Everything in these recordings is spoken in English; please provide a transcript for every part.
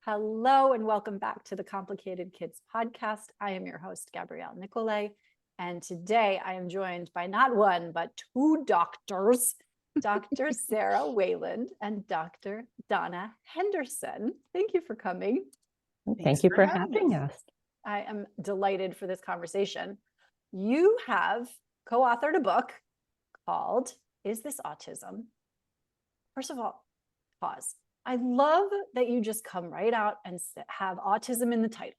Hello and welcome back to the Complicated Kids podcast. I am your host, Gabrielle Nicolay, and today I am joined by not one, but two doctors, Dr. Sarah Wayland and Dr. Donna Henderson. Thank you for coming. Thank you for having us. I am delighted for this conversation. You have co-authored a book called Is This Autism? First of all, pause. I love that you just come right out and have autism in the title.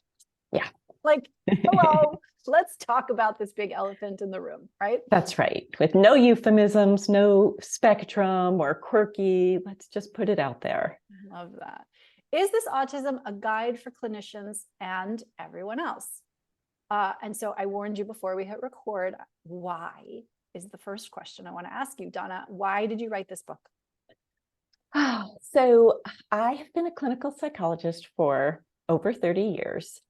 Yeah. Like, hello, let's talk about this big elephant in the room, right? That's right. With no euphemisms, no spectrum or quirky. Let's just put it out there. Love that. Is This Autism a guide for clinicians and everyone else? And so I warned you before we hit record. Why is the first question I want to ask you, Donna. Why did you write this book? So I have been a clinical psychologist for over 30 years.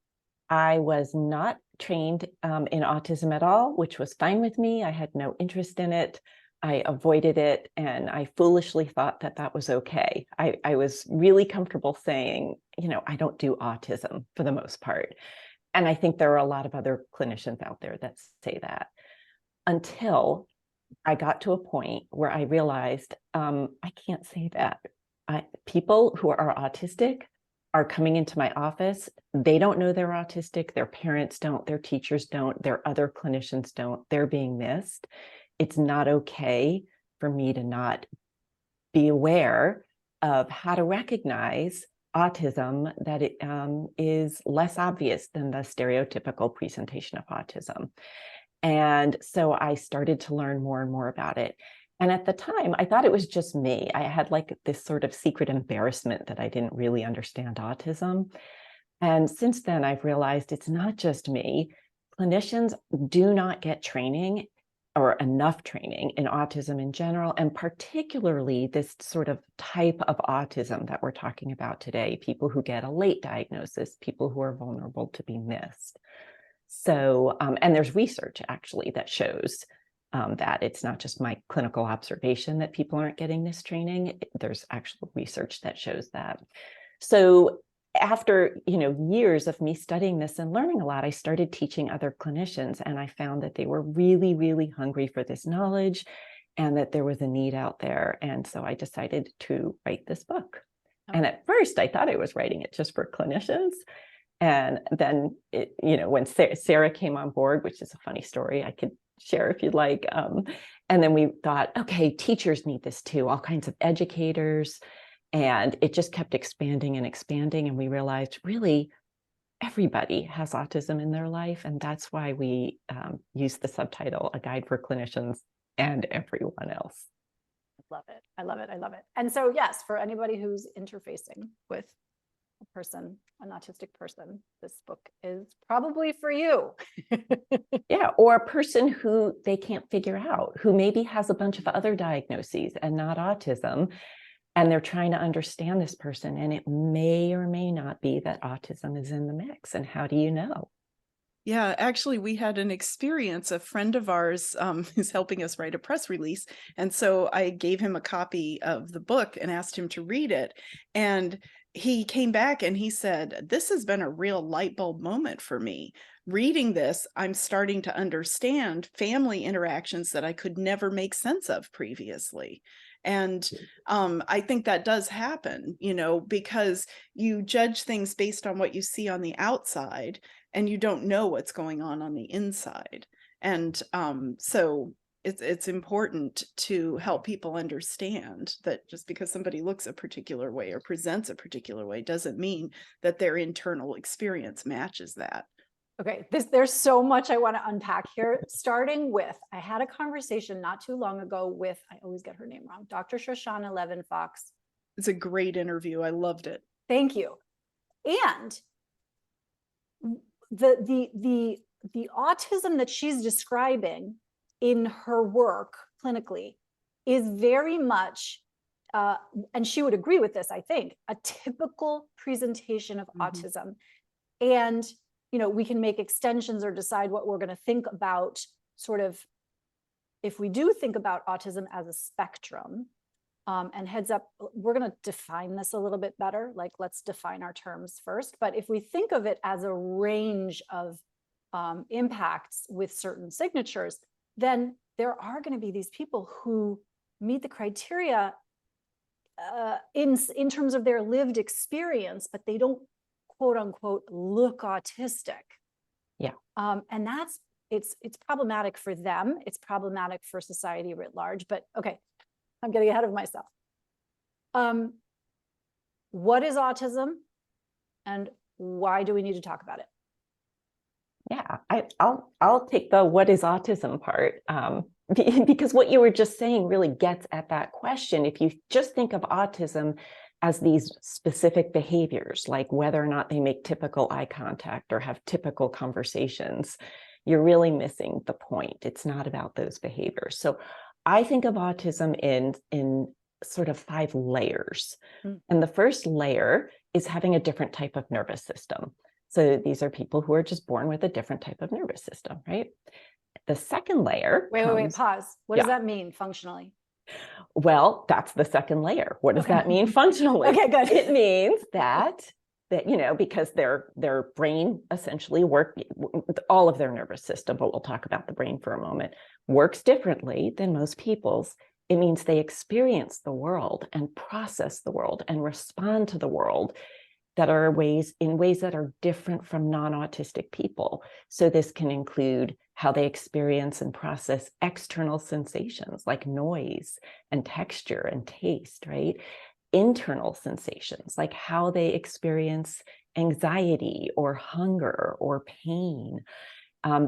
I was not trained in autism at all, which was fine with me. I had no interest in it. I avoided it, and I foolishly thought that that was okay. I was really comfortable saying, I don't do autism for the most part. And I think there are a lot of other clinicians out there that say that, until I got to a point where I realized I can't say that. People who are autistic are coming into my office. They don't know they're autistic. Their parents don't. Their teachers don't. Their other clinicians don't. They're being missed. It's not okay for me to not be aware of how to recognize autism that it is less obvious than the stereotypical presentation of autism. And so I started to learn more and more about it. And at the time, I thought it was just me. I had like this sort of secret embarrassment that I didn't really understand autism. And since then, I've realized it's not just me. Clinicians do not get training or enough training in autism in general, and particularly this sort of type of autism that we're talking about today, people who get a late diagnosis, people who are vulnerable to be missed. So, and there's research actually that shows that it's not just my clinical observation that people aren't getting this training. There's actual research that shows that. So after, years of me studying this and learning a lot, I started teaching other clinicians, and I found that they were really, really hungry for this knowledge and that there was a need out there. And so I decided to write this book. Okay. And at first I thought I was writing it just for clinicians. And then, when Sarah came on board, which is a funny story, I could share if you'd like. And then we thought, okay, teachers need this too, all kinds of educators. And it just kept expanding and expanding. And we realized really everybody has autism in their life. And that's why we use the subtitle, A Guide for Clinicians and Everyone Else. I love it. I love it. I love it. And so, yes, for anybody who's interfacing with a person, an autistic person, this book is probably for you. Yeah, or a person who they can't figure out, who maybe has a bunch of other diagnoses and not autism, and they're trying to understand this person, and it may or may not be that autism is in the mix. And how do you know? Yeah, actually, we had an experience. A friend of ours is helping us write a press release. And so I gave him a copy of the book and asked him to read it. And he came back and he said, this has been a real light bulb moment for me. Reading this, I'm starting to understand family interactions that I could never make sense of previously. And I think that does happen, because you judge things based on what you see on the outside, and you don't know what's going on the inside. And so it's important to help people understand that just because somebody looks a particular way or presents a particular way doesn't mean that their internal experience matches that. Okay, there's so much I want to unpack here, starting with, I had a conversation not too long ago with, I always get her name wrong, Dr. Shoshana Levin-Fox. It's a great interview. I loved it. Thank you. And the autism that she's describing in her work clinically is very much, and she would agree with this, I think, a typical presentation of autism. And we can make extensions or decide what we're going to think about, sort of, if we do think about autism as a spectrum, And heads up, we're going to define this a little bit better. Like, let's define our terms first. But if we think of it as a range of impacts with certain signatures, then there are going to be these people who meet the criteria in terms of their lived experience, but they don't, quote unquote, look autistic. Yeah. And it's problematic for them. It's problematic for society writ large. But okay, I'm getting ahead of myself. What is autism, and why do we need to talk about it? Yeah, I'll take the what is autism part, because what you were just saying really gets at that question. If you just think of autism as these specific behaviors, like whether or not they make typical eye contact or have typical conversations, you're really missing the point. It's not about those behaviors. So I think of autism in sort of 5 layers. And the first layer is having a different type of nervous system. So these are people who are just born with a different type of nervous system, right? The second layer. Wait, pause. What does that mean functionally? Well, that's the second layer. What does that mean functionally? Okay, good. It means that because their brain essentially all of their nervous system, but we'll talk about the brain for a moment, works differently than most people's. It means they experience the world and process the world and respond to the world that are in ways that are different from non-autistic people. So this can include how they experience and process external sensations like noise and texture and taste, right? Internal sensations like how they experience anxiety or hunger or pain.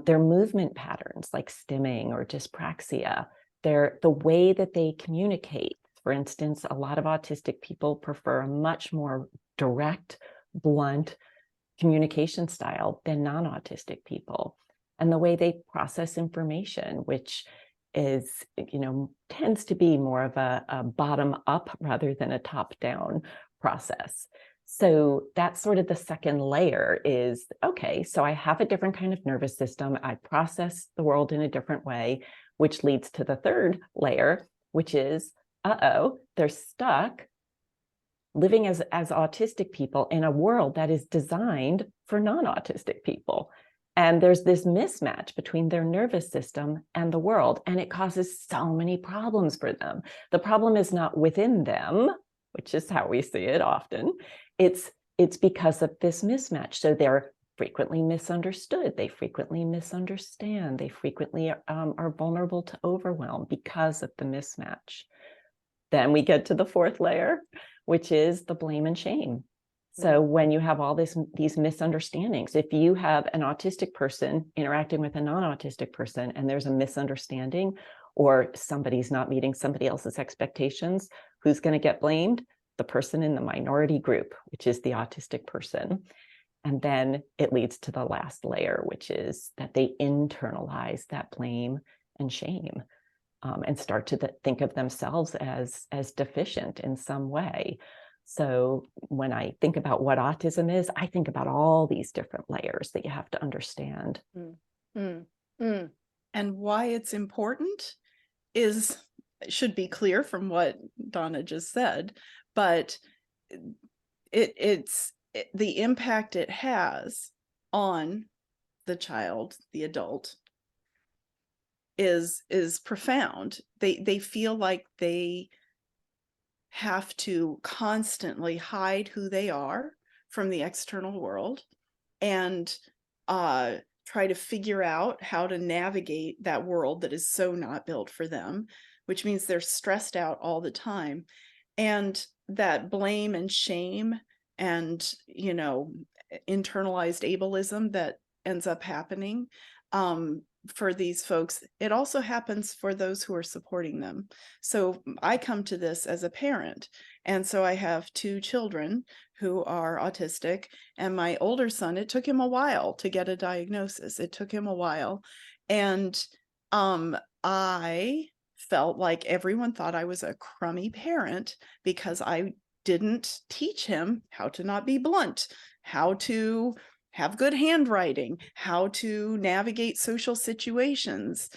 Their movement patterns like stimming or dyspraxia. The way that they communicate. For instance, a lot of autistic people prefer a much more direct, blunt communication style than non-autistic people. And the way they process information, which is, tends to be more of a bottom-up rather than a top-down process. So that's sort of the second layer is, okay, so I have a different kind of nervous system. I process the world in a different way, which leads to the third layer, which is, they're stuck living as autistic people in a world that is designed for non-autistic people. And there's this mismatch between their nervous system and the world, and it causes so many problems for them. The problem is not within them, which is how we see it often. It's because of this mismatch. So they're frequently misunderstood. They frequently misunderstand. They frequently are vulnerable to overwhelm because of the mismatch. Then we get to the fourth layer, which is the blame and shame. So when you have all these misunderstandings, if you have an autistic person interacting with a non-autistic person and there's a misunderstanding or somebody's not meeting somebody else's expectations, who's going to get blamed? The person in the minority group, which is the autistic person. And then it leads to the last layer, which is that they internalize that blame and shame and start to think of themselves as deficient in some way. So when I think about what autism is, I think about all these different layers that you have to understand. And why it's important should be clear from what Donna just said, but it's the impact it has on the child, the adult, is profound. They feel like they have to constantly hide who they are from the external world and try to figure out how to navigate that world that is so not built for them, which means they're stressed out all the time. And that blame and shame and, internalized ableism that ends up happening for these folks, it also happens for those who are supporting them. So I come to this as a parent. And so I have 2 children who are autistic, and my older son, it took him a while to get a diagnosis. It took him a while. And I felt like everyone thought I was a crummy parent because I didn't teach him how to not be blunt, how to have good handwriting, how to navigate social situations.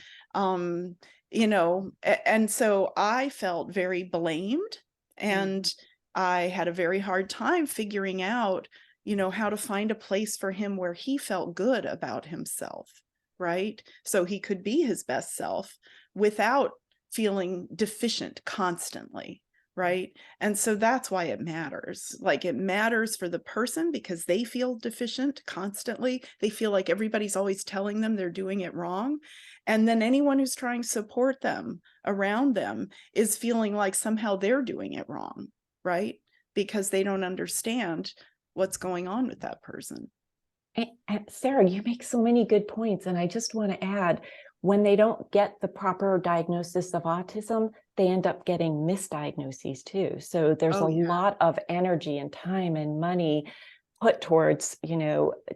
and so I felt very blamed, and I had a very hard time figuring out, how to find a place for him where he felt good about himself, right? So he could be his best self without feeling deficient constantly, right? And so that's why it matters. Like, it matters for the person because they feel deficient constantly. They feel like everybody's always telling them they're doing it wrong. And then anyone who's trying to support them around them is feeling like somehow they're doing it wrong, right? Because they don't understand what's going on with that person. And Sarah, you make so many good points. And I just want to add, when they don't get the proper diagnosis of autism, they end up getting misdiagnoses too. So there's a lot of energy and time and money put towards,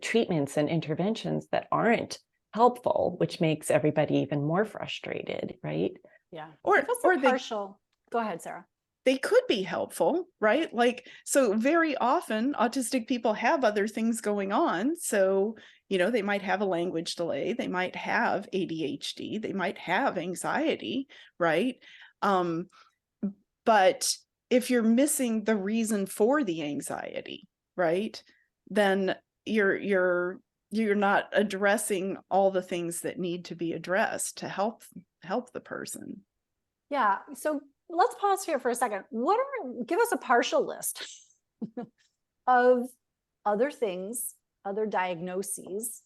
treatments and interventions that aren't helpful, which makes everybody even more frustrated, right? Yeah. Or partial. Go ahead, Sarah. They could be helpful, right? Like, so very often autistic people have other things going on. So, they might have a language delay, they might have ADHD, they might have anxiety, right? But if you're missing the reason for the anxiety, right, then you're not addressing all the things that need to be addressed to help the person. Yeah. So let's pause here for a second. Give us a partial list of other things, other diagnoses.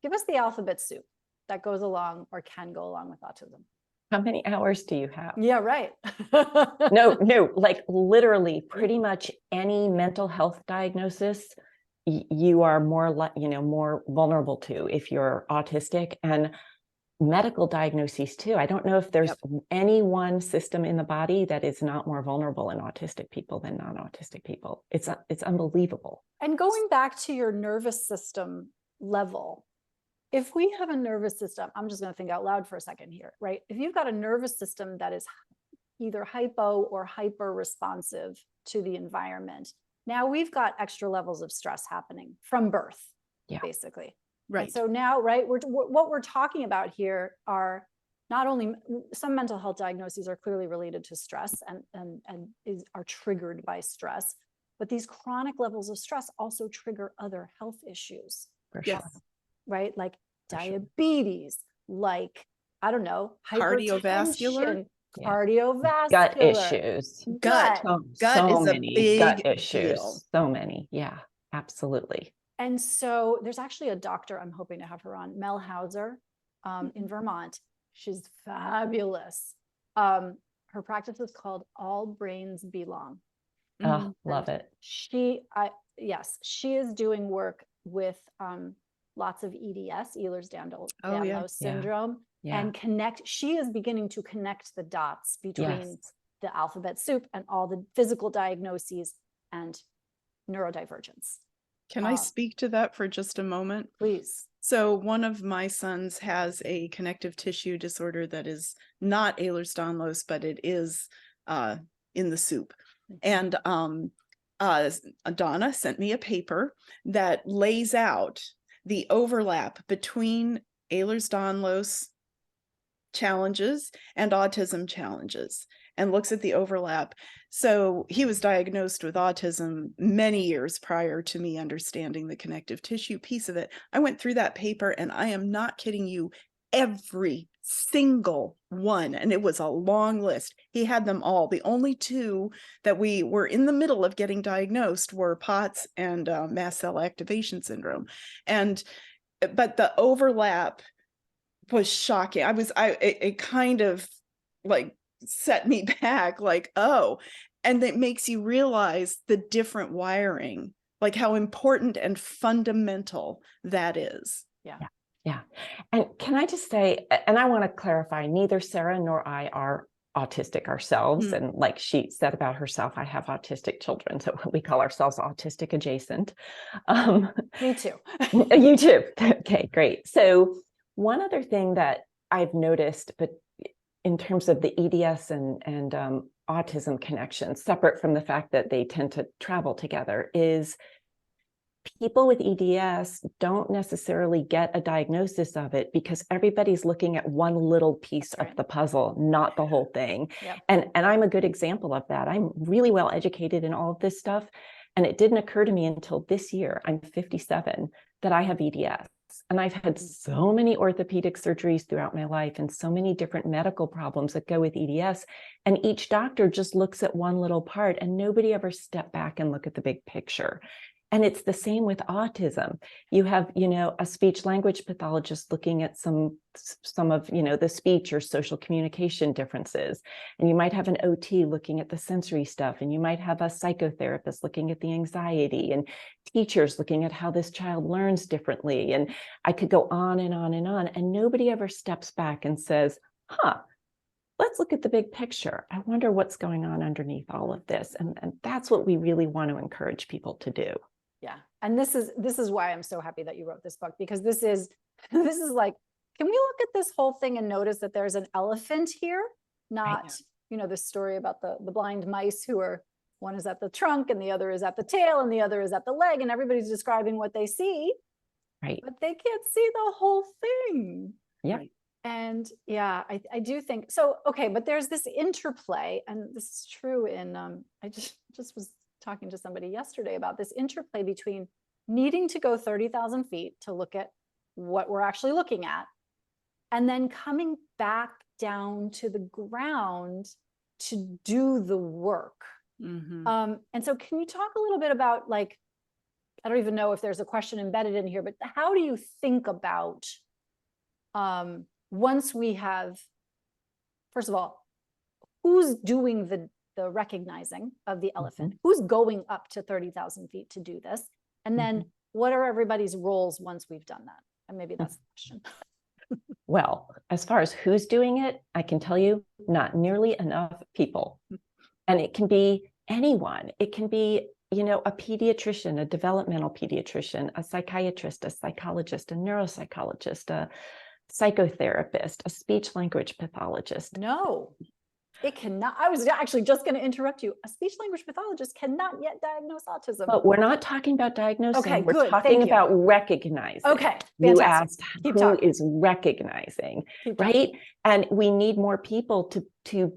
Give us the alphabet soup that goes along or can go along with autism. How many hours do you have? Yeah, right. No, like literally pretty much any mental health diagnosis you are more vulnerable to if you're autistic, and medical diagnoses too. I don't know if there's any one system in the body that is not more vulnerable in autistic people than non-autistic people. It's unbelievable. And going back to your nervous system level, if we have a nervous system, I'm just going to think out loud for a second here, right? If you've got a nervous system that is either hypo or hyper responsive to the environment, now we've got extra levels of stress happening from birth, basically. Right. And so now, right, what we're talking about here are not only some mental health diagnoses are clearly related to stress and are triggered by stress, but these chronic levels of stress also trigger other health issues. For sure. Yes. Right? Like diabetes, like, I don't know, cardiovascular, cardiovascular, gut issues, gut so is many a big gut issues, deal. So many. Yeah, absolutely. And so there's actually a doctor, I'm hoping to have her on, Mel Hauser, in Vermont. She's fabulous. Her practice is called All Brains Belong. Oh, love it. She is doing work with lots of EDS, Ehlers-Danlos syndrome, and she is beginning to connect the dots between the alphabet soup and all the physical diagnoses and neurodivergence. Can I speak to that for just a moment? Please. So one of my sons has a connective tissue disorder that is not Ehlers-Danlos, but it is in the soup. And Donna sent me a paper that lays out the overlap between Ehlers-Danlos challenges and autism challenges, and looks at the overlap. So he was diagnosed with autism many years prior to me understanding the connective tissue piece of it. I went through that paper, and I am not kidding you, every single one, and it was a long list. He had them all. The only two that we were in the middle of getting diagnosed were POTS and mast cell activation syndrome. But the overlap was shocking. It kind of like set me back, like, oh, and it makes you realize the different wiring, like how important and fundamental that is. Yeah. And can I just say, and I want to clarify, neither Sarah nor I are autistic ourselves. And like she said about herself, I have autistic children, so we call ourselves autistic adjacent. Me too. You too. Okay, great. So one other thing that I've noticed, but in terms of the EDS and autism connections, separate from the fact that they tend to travel together, is people with EDS don't necessarily get a diagnosis of it because everybody's looking at one little piece That's of the puzzle, not the whole thing. Yep. And I'm a good example of that. I'm really well educated in all of this stuff. And it didn't occur to me until this year, I'm 57, that I have EDS. And I've had so many orthopedic surgeries throughout my life and so many different medical problems that go with EDS. And each doctor just looks at one little part and nobody ever stepped back and look at the big picture. And it's the same with autism. You have, a speech language pathologist looking at some of, the speech or social communication differences. And you might have an OT looking at the sensory stuff. And you might have a psychotherapist looking at the anxiety, and teachers looking at how this child learns differently. And I could go on and on and on. And nobody ever steps back and says, let's look at the big picture. I wonder what's going on underneath all of this. And that's what we really want to encourage people to do. Yeah. And this is why I'm so happy that you wrote this book, because this is like, can we look at this whole thing and notice that there's an elephant here? Not, this story about the blind mice who are, one is at the trunk and the other is at the tail and the other is at the leg, and everybody's describing what they see. Right. But they can't see the whole thing. Yeah. Right. And yeah, I do think so. Okay. But there's this interplay, and this is true in, I just was talking to somebody yesterday about this interplay between needing to go 30,000 feet to look at what we're actually looking at, and then coming back down to the ground to do the work. Mm-hmm. And so can you talk a little bit about, like, I don't even know if there's a question embedded in here, but how do you think about, once we have, first of all, who's doing the recognizing of the elephant, who's going up to 30,000 feet to do this? And then what are everybody's roles once we've done that? And maybe that's the question. Well, as far as who's doing it, I can tell you not nearly enough people. And it can be anyone. It can be, a pediatrician, a developmental pediatrician, a psychiatrist, a psychologist, a neuropsychologist, a psychotherapist, a speech language pathologist. No, it cannot. I was actually just going to interrupt you. A speech language pathologist cannot yet diagnose autism. But we're not talking about diagnosing. Okay, we're good. talking Thank you. about recognizing. Okay, You fantastic. asked Keep who talking. is recognizing, Keep right? talking. And we need more people to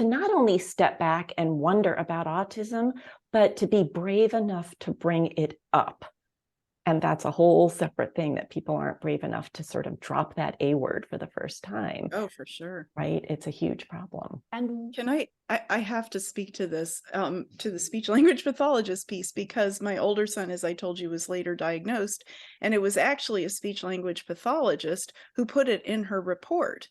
not only step back and wonder about autism, but to be brave enough to bring it up. And that's a whole separate thing, that people aren't brave enough to sort of drop that A word for the first time. Oh, for sure. Right? It's a huge problem. And Can I have to speak to this, to the speech language pathologist piece, because my older son, as I told you, was later diagnosed, and it was actually a speech language pathologist who put it in her report.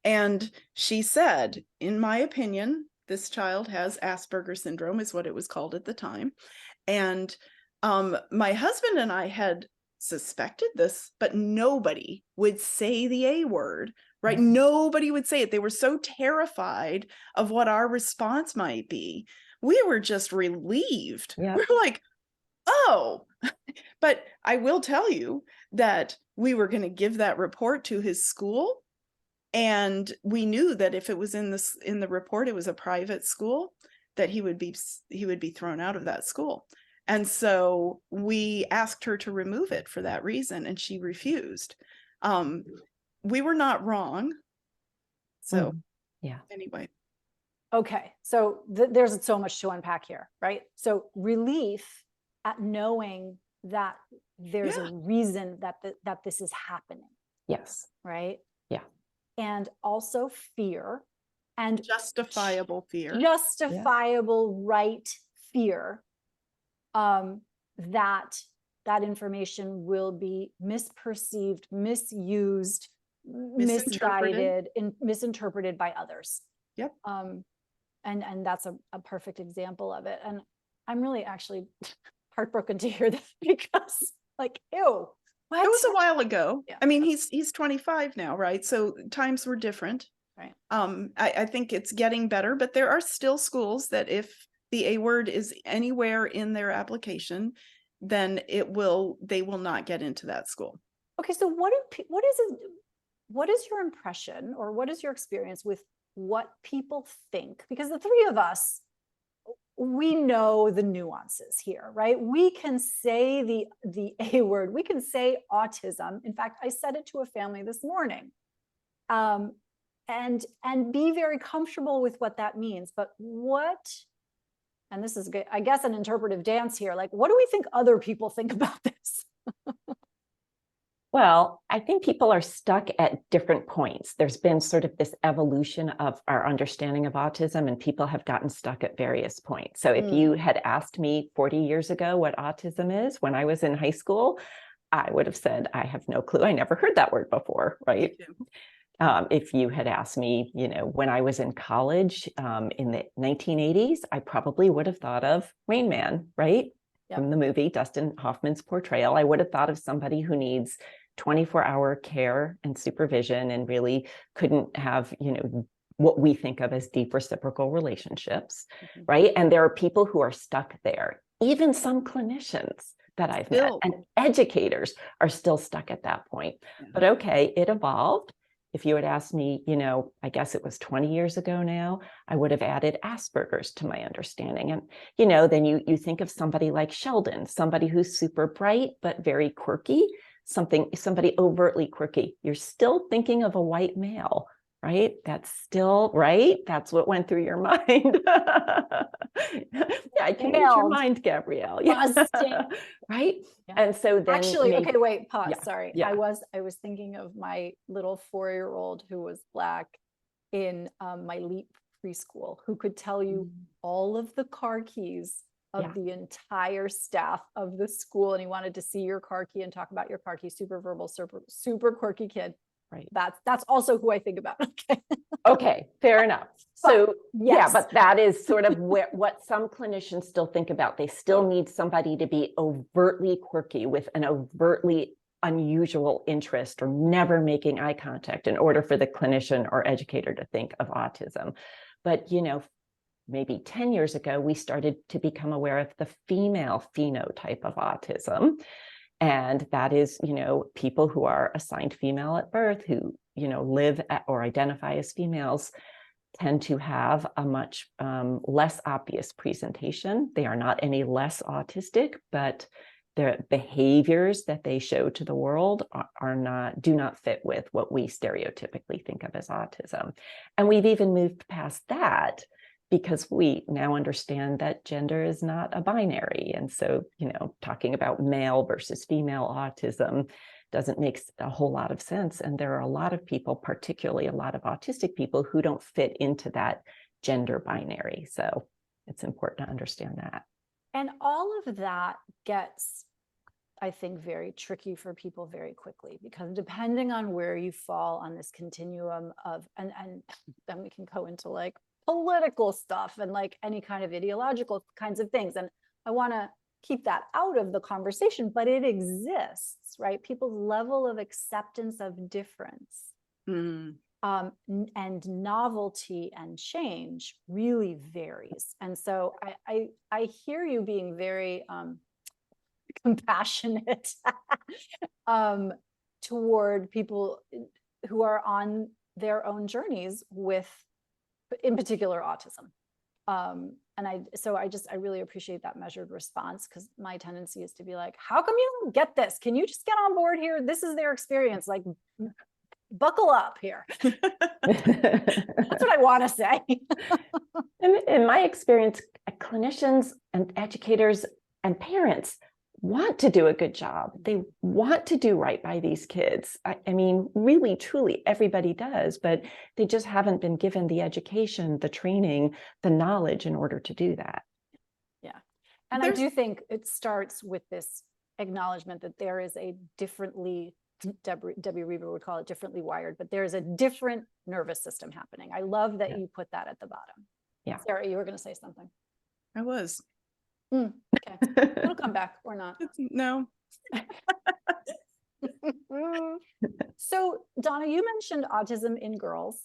And she said, in my opinion, this child has Asperger's syndrome, is what it was called at the time. And my husband and I had suspected this, but nobody would say the A word, right? Nobody would say it. They were so terrified of what our response might be. We were just relieved. Yeah. We're like, oh, but I will tell you that we were going to give that report to his school. And we knew that if it was in the report, it was a private school, that he would be thrown out of that school. And so we asked her to remove it for that reason, and she refused. We were not wrong. So yeah. Anyway. okay, so there's so much to unpack here, right? So relief at knowing that there's a reason that this is happening. Yes. Right? Yeah. And also fear, and Justifiable fear. Justifiable right fear, that information will be misperceived, misused, misguided, and misinterpreted by others. Yep. And that's a perfect example of it. And I'm really actually heartbroken to hear that, because, like, ew. What? It was a while ago. Yeah. I mean, he's 25 now, right? So times were different. Right. I think it's getting better, but there are still schools that if the A word is anywhere in their application, then they will not get into that school. Okay, so what is your impression, or what is your experience with what people think? Because the three of us, we know the nuances here, right? We can say the A word, we can say autism. In fact, I said it to a family this morning. And be very comfortable with what that means. But what, and this is good, I guess, an interpretive dance here, like, what do we think other people think about this? Well, I think people are stuck at different points. There's been sort of this evolution of our understanding of autism, and people have gotten stuck at various points. So if you had asked me 40 years ago what autism is when I was in high school, I would have said, I have no clue. I never heard that word before, right? If you had asked me, when I was in college in the 1980s, I probably would have thought of Rain Man, right? Yep. From the movie, Dustin Hoffman's portrayal. I would have thought of somebody who needs 24-hour care and supervision and really couldn't have, what we think of as deep reciprocal relationships, right? And there are people who are stuck there. Even some clinicians that I've met and educators are still stuck at that point. But okay, it evolved. If you had asked me, I guess it was 20 years ago now, I would have added Asperger's to my understanding. And, then you think of somebody like Sheldon, somebody who's super bright, but very quirky, somebody overtly quirky. You're still thinking of a white male, right? That's still, right? That's what went through your mind. Yeah, I can read your mind, Gabrielle. Yeah. Right? Yeah. And so then actually, okay, wait, pause. Yeah. Sorry. Yeah. I was thinking of my little 4-year-old who was Black in my LEAP preschool, who could tell you all of the car keys of the entire staff of the school. And he wanted to see your car key and talk about your car key. Super verbal, super quirky kid. Right. That's also who I think about. Okay. Okay, fair enough. So yeah, but that is sort of what some clinicians still think about. They still need somebody to be overtly quirky with an overtly unusual interest or never making eye contact in order for the clinician or educator to think of autism. But, maybe 10 years ago, we started to become aware of the female phenotype of autism. And that is, people who are assigned female at birth, who, live or identify as females, tend to have a much less obvious presentation. They are not any less autistic, but their behaviors that they show to the world do not fit with what we stereotypically think of as autism. And we've even moved past that, because we now understand that gender is not a binary. And so, talking about male versus female autism doesn't make a whole lot of sense. And there are a lot of people, particularly a lot of autistic people, who don't fit into that gender binary. So it's important to understand that. And all of that gets, I think, very tricky for people very quickly, because depending on where you fall on this continuum of, and then we can go into like political stuff and like any kind of ideological kinds of things. And I want to keep that out of the conversation, but it exists, right? People's level of acceptance of difference and novelty and change really varies. And so I hear you being very compassionate toward people who are on their own journeys with, in particular, autism. And I really appreciate that measured response, because my tendency is to be like, how come you don't get this? Can you just get on board here? This is their experience. Like, buckle up here. That's what I want to say. In my experience, clinicians and educators and parents want to do a good job. They want to do right by these kids. I mean, really, truly, everybody does, but they just haven't been given the education, the training, the knowledge in order to do that. Yeah. And I do think it starts with this acknowledgement that there is a differently, Debbie Reber would call it differently wired, but there is a different nervous system happening. I love that you put that at the bottom. Yeah. Sarah, you were going to say something. I was. Okay, it'll come back or not. No. So, Donna, you mentioned autism in girls,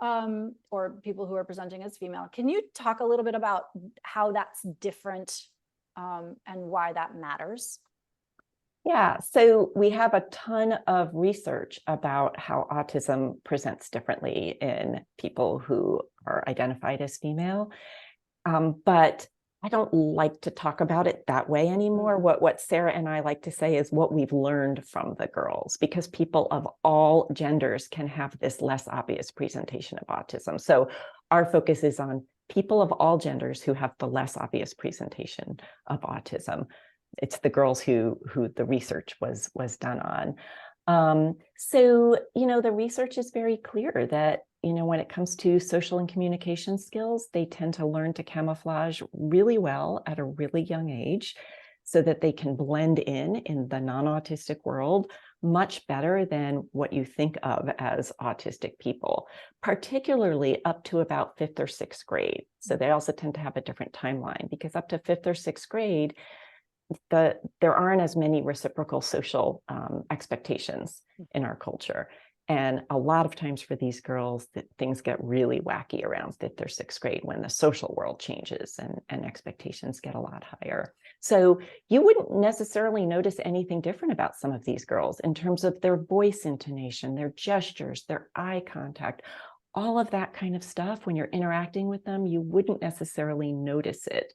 or people who are presenting as female. Can you talk a little bit about how that's different and why that matters? Yeah, so we have a ton of research about how autism presents differently in people who are identified as female. But I don't like to talk about it that way anymore. What Sarah and I like to say is what we've learned from the girls, because people of all genders can have this less obvious presentation of autism. So our focus is on people of all genders who have the less obvious presentation of autism. It's the girls who the research was done on. So, the research is very clear that, when it comes to social and communication skills, they tend to learn to camouflage really well at a really young age so that they can blend in the non-autistic world much better than what you think of as autistic people, particularly up to about 5th or 6th grade. So they also tend to have a different timeline, because up to 5th or 6th grade, there aren't as many reciprocal social expectations in our culture. And a lot of times for these girls, things get really wacky around 5th or 6th grade when the social world changes and expectations get a lot higher. So you wouldn't necessarily notice anything different about some of these girls in terms of their voice intonation, their gestures, their eye contact, all of that kind of stuff. When you're interacting with them, you wouldn't necessarily notice it.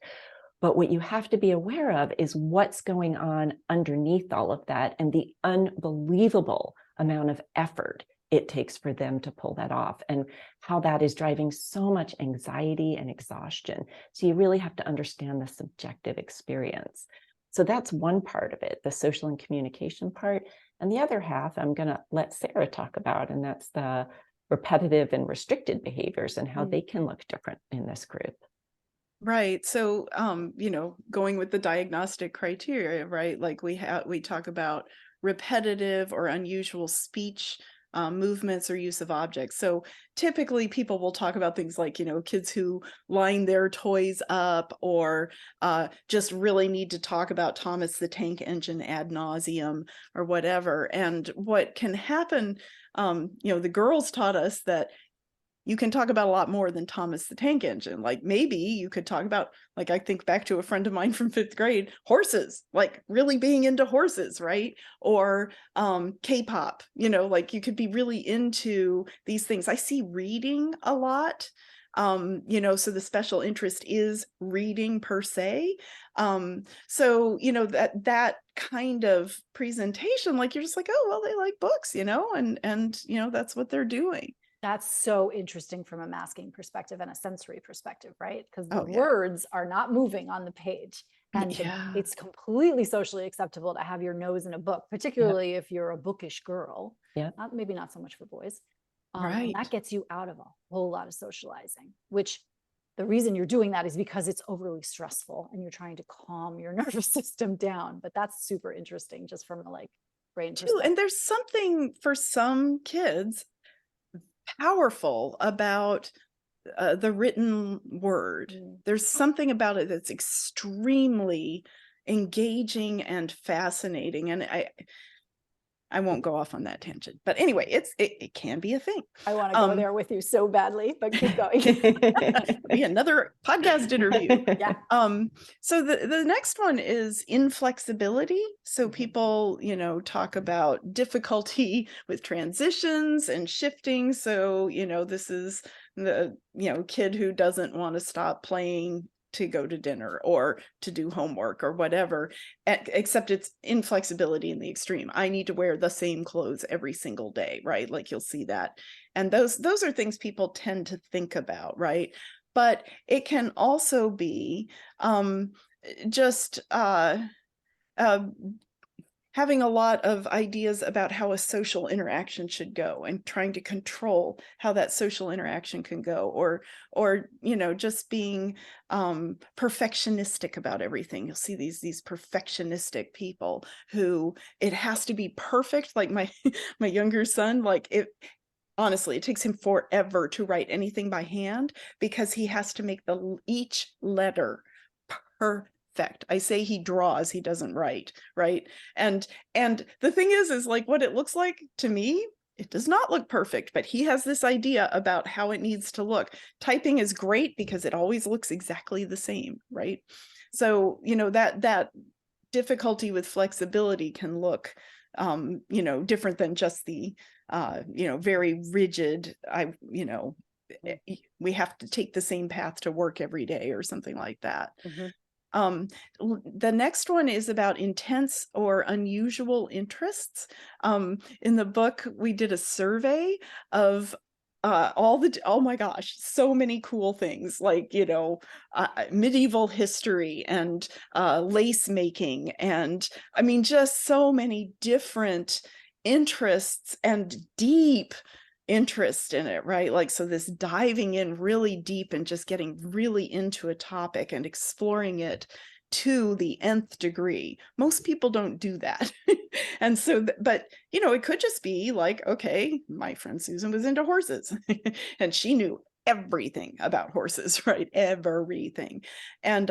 But what you have to be aware of is what's going on underneath all of that and the unbelievable amount of effort it takes for them to pull that off, and how that is driving so much anxiety and exhaustion. So you really have to understand the subjective experience. So that's one part of it, the social and communication part. And the other half, I'm going to let Sarah talk about, and that's the repetitive and restricted behaviors and how they can look different in this group. Right. So, going with the diagnostic criteria, right? Like we talk about repetitive or unusual speech, movements or use of objects. So typically people will talk about things like, kids who line their toys up, or just really need to talk about Thomas the Tank Engine ad nauseum or whatever. And what can happen, the girls taught us that you can talk about a lot more than Thomas the Tank Engine. Like maybe you could talk about, like, I think back to a friend of mine from 5th grade, horses, like really being into horses, right? Or K-pop, like you could be really into these things. I see reading a lot. So the special interest is reading per se. So, that kind of presentation, like you're just like, oh, well, they like books, and that's what they're doing. That's so interesting from a masking perspective and a sensory perspective, right? Because the Oh, yeah. words are not moving on the page. And Yeah. it's completely socially acceptable to have your nose in a book, particularly if you're a bookish girl. Yeah. Maybe not so much for boys. And Right. that gets you out of a whole lot of socializing, which the reason you're doing that is because it's overly stressful and you're trying to calm your nervous system down. But that's super interesting just from a brain Too, perspective. and there's something for some kids powerful about the written word. There's something about it that's extremely engaging and fascinating. And I won't go off on that tangent, but anyway, it can be a thing. I want to go there with you so badly, but keep going. It'll be another podcast interview. Yeah. So the next one is inflexibility. So people, talk about difficulty with transitions and shifting. So, this is the, kid who doesn't want to stop playing to go to dinner or to do homework or whatever, except it's inflexibility in the extreme. I need to wear the same clothes every single day, right? Like you'll see that. And those are things people tend to think about, right? But it can also be just having a lot of ideas about how a social interaction should go and trying to control how that social interaction can go, or just being perfectionistic about everything. You'll see these perfectionistic people who it has to be perfect. Like my younger son, honestly, it takes him forever to write anything by hand because he has to make each letter perfect. I say he draws, he doesn't write, right? And the thing is like what it looks like to me, it does not look perfect, but he has this idea about how it needs to look. Typing is great because it always looks exactly the same, right? So, that difficulty with flexibility can look different than just the very rigid, we have to take the same path to work every day or something like that. Mhm. The next one is about intense or unusual interests. In the book, we did a survey of oh my gosh, so many cool things like, medieval history and lace making. And I mean, just so many different interests and deep interest in it, right? Like, so this diving in really deep and just getting really into a topic and exploring it to the nth degree. Most people don't do that. And so, but it could just be like, okay, my friend Susan was into horses and she knew everything about horses, right? Everything. And,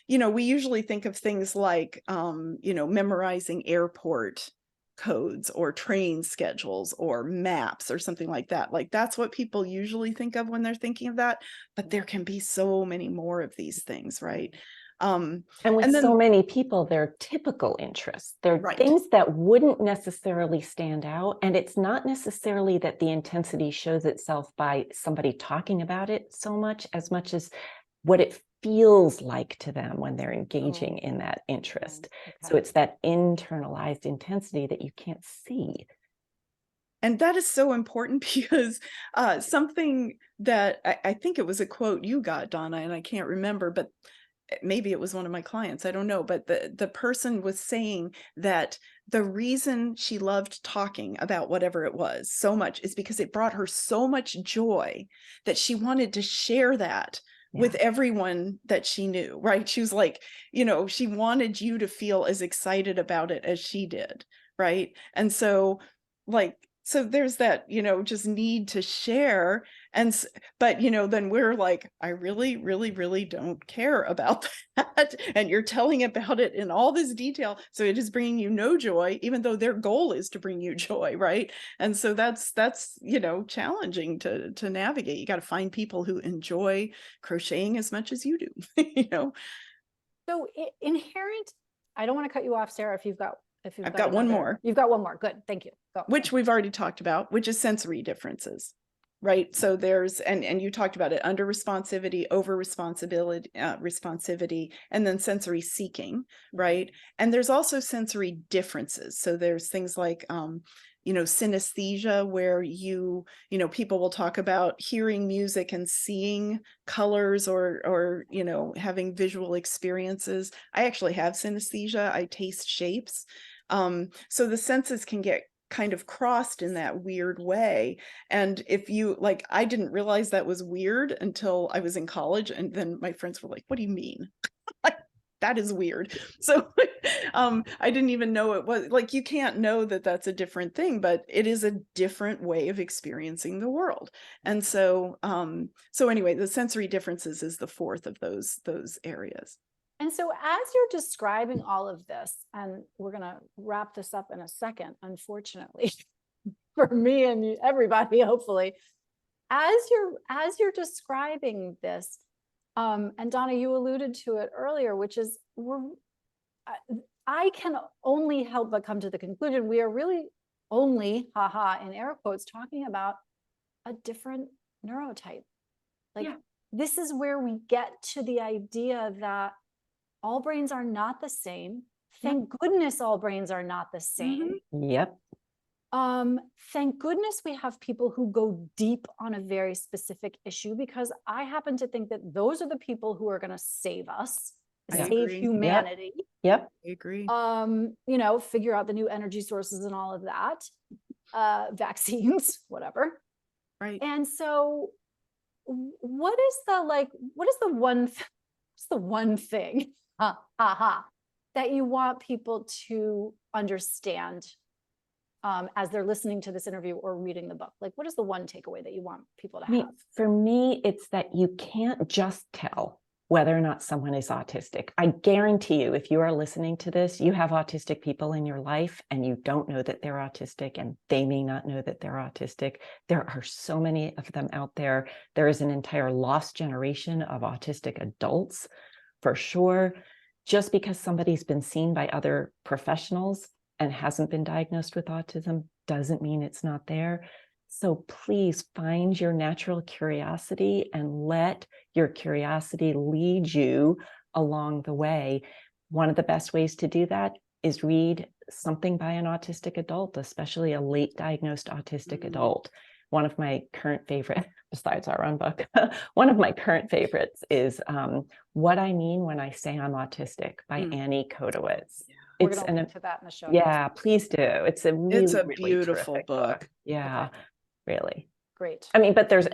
we usually think of things like, memorizing airport codes or train schedules or maps or something like that. Like, that's what people usually think of when they're thinking of that, but there can be so many more of these things, right? And with And then, so many people, they're typical interests. They're right. things that wouldn't necessarily stand out. And it's not necessarily that the intensity shows itself by somebody talking about it so much as what it feels like to them when they're engaging in that interest. So Okay. it's that internalized intensity that you can't see. And that is so important because something that I think it was a quote you got, Donna, and I can't remember, but maybe it was one of my clients, I don't know, but the person was saying that the reason she loved talking about whatever it was so much is because it brought her so much joy that she wanted to share that with everyone that she knew, right? She was like, she wanted you to feel as excited about it as she did, right? And so, so there's that, just need to share. But, then we're like, I really, really, really don't care about that. And you're telling about it in all this detail. So it is bringing you no joy, even though their goal is to bring you joy. Right. And so that's, challenging to navigate. You got to find people who enjoy crocheting as much as you do, So inherent, I don't want to cut you off, Sarah, if you've got I've got one more. You've got one more. Good. Thank you. Go. Which we've already talked about, which is sensory differences, right? So there's, and you talked about it, under responsivity, over responsibility, responsivity, and then sensory seeking, right? And there's also sensory differences. So there's things like, synesthesia, where people will talk about hearing music and seeing colors or having visual experiences. I actually have synesthesia. I taste shapes. So the senses can get kind of crossed in that weird way. And if you like, I didn't realize that was weird until I was in college. And then my friends were like, what do you mean? Like, that is weird. So I didn't even know it was like, you can't know that that's a different thing, but it is a different way of experiencing the world. And so, so anyway, the sensory differences is the fourth of those areas. And so as you're describing all of this, and we're going to wrap this up in a second, unfortunately, for me and everybody, hopefully, as you're describing this, and Donna, you alluded to it earlier, which is I can only help but come to the conclusion we are really only, in air quotes, talking about a different neurotype. Like, this is where we get to the idea that all brains are not the same. Thank goodness all brains are not the same. Yep. Thank goodness we have people who go deep on a very specific issue, because I happen to think that those are the people who are going to save us, save humanity. Yep. I agree. Figure out the new energy sources and all of that, vaccines, whatever. Right. And so what is the one thing that you want people to understand as they're listening to this interview or reading the book? Like, what is the one takeaway that you want people to have? For me, it's that you can't just tell whether or not someone is autistic. I guarantee you, if you are listening to this, you have autistic people in your life and you don't know that they're autistic, and they may not know that they're autistic. There are so many of them out there. There is an entire lost generation of autistic adults, for sure. Just because somebody's been seen by other professionals and hasn't been diagnosed with autism doesn't mean it's not there. So please find your natural curiosity and let your curiosity lead you along the way. One of the best ways to do that is read something by an autistic adult, especially a late diagnosed autistic adult. One of my current favorite, besides our own book, one of my current favorites is What I Mean When I Say I'm Autistic by Annie Kodowitz. We're going to link to that in the show notes. Yeah, please do. It's a really, It's a really beautiful terrific book. Yeah, really. Great. I mean, but there's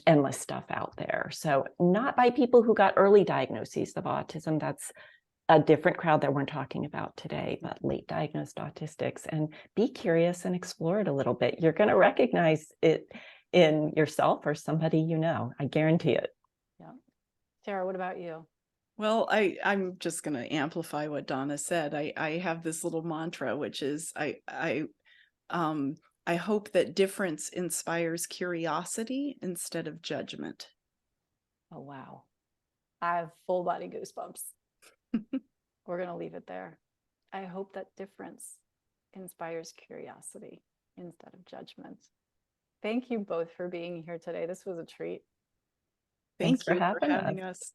endless stuff out there. So not by people who got early diagnoses of autism. That's a different crowd that we're talking about today, but late diagnosed autistics. And be curious and explore it a little bit. You're going to recognize it in yourself or somebody you know. I guarantee it. Yeah. Tara, what about you? Well, I'm just going to amplify what Donna said. I have this little mantra, which is I hope that difference inspires curiosity instead of judgment. Oh, wow. I have full body goosebumps. We're going to leave it there. I hope that difference inspires curiosity instead of judgment. Thank you both for being here today. This was a treat. Thank Thanks for you for having having us. us.